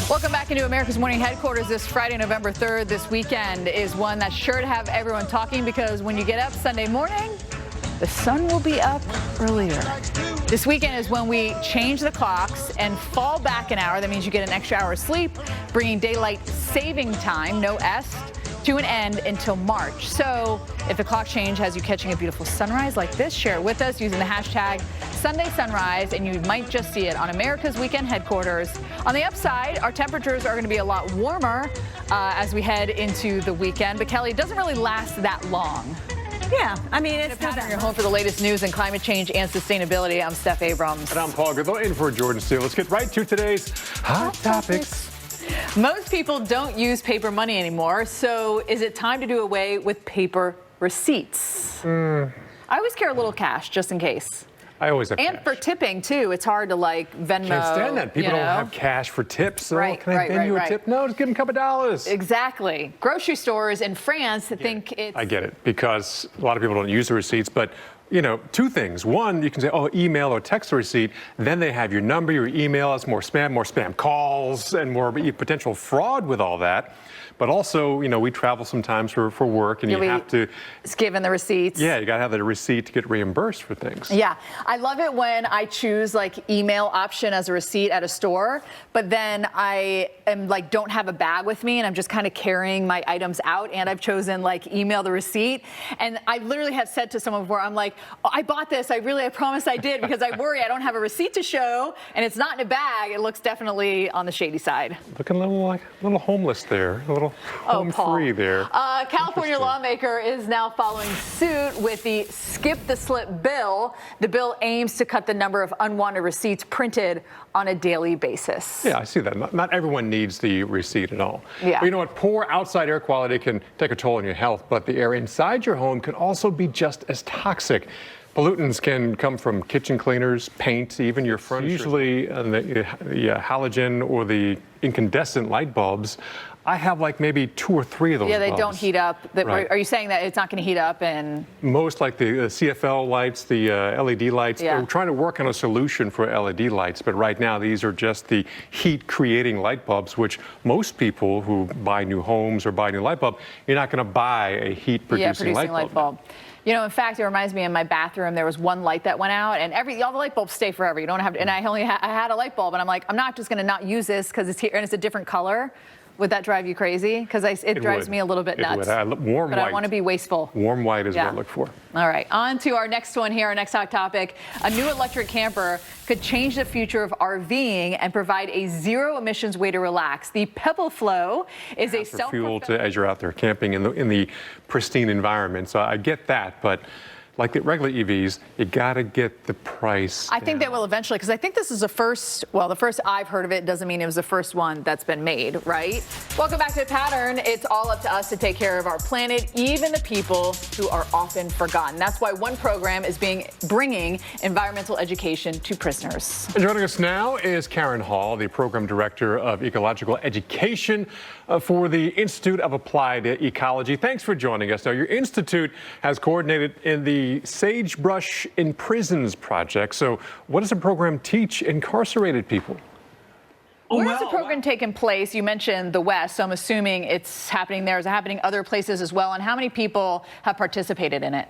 Welcome back into America's Morning Headquarters this Friday, November 3rd. This weekend is one that's sure to have everyone talking because when you get up Sunday morning, the sun will be up earlier. This weekend is when we change the clocks and fall back an hour. That means you get an extra hour of sleep, bringing daylight saving time, no S, to an end until March. So if the clock change has you catching a beautiful sunrise like this, share it with us using the hashtag Sunday Sunrise, and you might just see it on America's Weekend Headquarters. On the upside, our temperatures are going to be a lot warmer as we head into the weekend. But Kelly, it doesn't really last that long. Yeah, I mean, it's not You're home for the latest news in climate change and sustainability. I'm Steph Abrams. And I'm Paul Goodlow, in for Jordan Steele. Let's get right to today's Hot Topics. Most people don't use paper money anymore, so is it time to do away with paper receipts? I always carry a little cash just in case. I always have And cash. for tipping, too. It's hard to, like, Venmo. Can't stand that. People don't have cash for tips. So can I Venmo you a tip? No, just give them a couple dollars. Exactly. Grocery stores in France think it's... I get it, because a lot of people don't use the receipts, but you know, two things. One, you can say, oh, email or text a receipt. Then they have your number, your email. It's more spam calls, and more potential fraud with all that. But also, you know, we travel sometimes for work, and you have to... It's given the receipts. Yeah, you got to have the receipt to get reimbursed for things. Yeah. I love it when I choose, like, email option as a receipt at a store, but then I am, like, don't have a bag with me, and I'm just kind of carrying my items out, and I've chosen, like, email the receipt. And I literally have said to someone before, I'm like, oh, I bought this. I promise I did, because I worry I don't have a receipt to show, and it's not in a bag. It looks definitely on the shady side. Looking a little homeless there, a little home free there. California lawmaker is now following suit with the Skip the Slip bill. The bill aims to cut the number of unwanted receipts printed on a daily basis. Yeah, I see that. Not everyone needs the receipt at all. Yeah. But you know what? Poor outside air quality can take a toll on your health, but the air inside your home can also be just as toxic. Pollutants can come from kitchen cleaners, paint, even your furniture. Usually the halogen or the incandescent light bulbs. I have like maybe 2 or 3 of those. Yeah, they bulbs. don't heat up. Right. Are you saying that it's not going to heat up? And most, like the CFL lights, the LED lights, Yeah. they're trying to work on a solution for LED lights, but right now these are just the heat-creating light bulbs, which most people who buy new homes or buy a new light bulb, you're not going to buy a heat-producing light bulb. You know, in fact, it reminds me, in my bathroom, there was one light that went out, and all the light bulbs stay forever. You don't have to, and I only I had a light bulb, and I'm like, I'm not just going to not use this because it's here and it's a different color. Would that drive you crazy? Because it drives me a little bit nuts. Warm but white. I want to be wasteful. Warm white is what I look for. All right, on to our next one here, our next hot topic. A new electric camper could change the future of RVing and provide a zero-emissions way to relax. The Pebble Flow is a fuel as you're out there camping in the pristine environment. So I get that, but like the regular EVs, you got to get the price I think they will eventually, because I think this is the first I've heard of it. Doesn't mean it was the first one that's been made, right? Welcome back to The Pattern. It's all up to us to take care of our planet, even the people who are often forgotten. That's why one program is bringing environmental education to prisoners. And joining us now is Karen Hall, the Program Director of Ecological Education for the Institute of Applied Ecology. Thanks for joining us. Now, your institute has coordinated in the Sagebrush in Prisons project. So what does the program teach incarcerated people? Where is the program taking place? You mentioned the West, so I'm assuming it's happening there. Is it happening other places as well? And how many people have participated in it?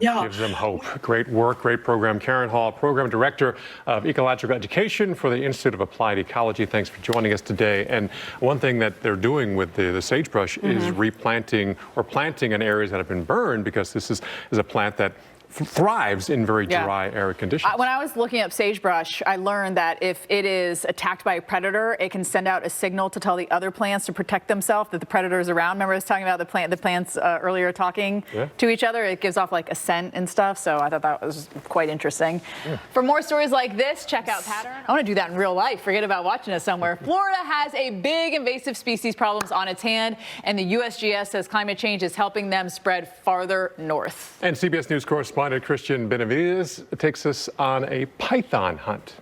Yeah. Gives them hope. Great work, great program. Karen Hall, Program Director of Ecological Education for the Institute of Applied Ecology. Thanks for joining us today. And one thing that they're doing with the sagebrush is replanting or planting in areas that have been burned, because this is a plant that thrives in very dry, arid conditions. When I was looking up sagebrush, I learned that if it is attacked by a predator, it can send out a signal to tell the other plants to protect themselves, that the predator is around. Remember I was talking about the plants earlier talking to each other? It gives off like a scent and stuff, so I thought that was quite interesting. For more stories like this, check out Pattern. I want to do that in real life. Forget about watching us somewhere. Florida has a big invasive species problems on its hand, and the USGS says climate change is helping them spread farther north. And CBS News correspondent Christian Benavides takes us on a python hunt.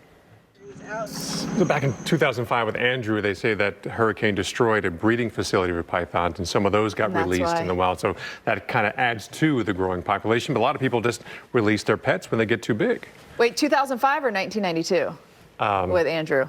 So back in 2005 with Andrew, they say that hurricane destroyed a breeding facility for pythons, and some of those got released in the wild. So that kind of adds to the growing population. But a lot of people just release their pets when they get too big. Wait, 2005 or 1992 with Andrew?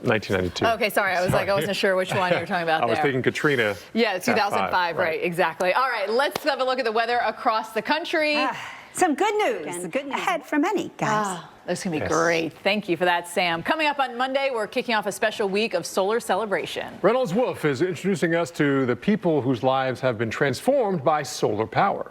1992. Okay, sorry. I was like, I wasn't sure which one you were talking about I was there. thinking Katrina. Yeah, 2005, right. right, exactly. All right, let's have a look at the weather across the country. Some good news. Good news ahead for many, guys. That's going to be Yes. great. Thank you for that, Sam. Coming up on Monday, we're kicking off a special week of solar celebration. Reynolds Wolf is introducing us to the people whose lives have been transformed by solar power.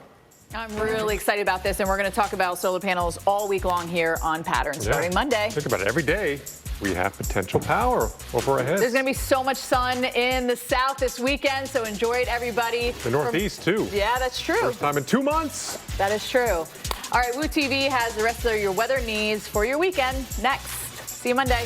I'm really excited about this, and we're going to talk about solar panels all week long here on Pattern, starting Monday. Think about it. Every day, we have potential power over our heads. There's going to be so much sun in the south this weekend, so enjoy it, everybody. The Northeast, too. Yeah, that's true. First time in 2 months. That is true. All right, Woo TV has the rest of your weather needs for your weekend next. See you Monday.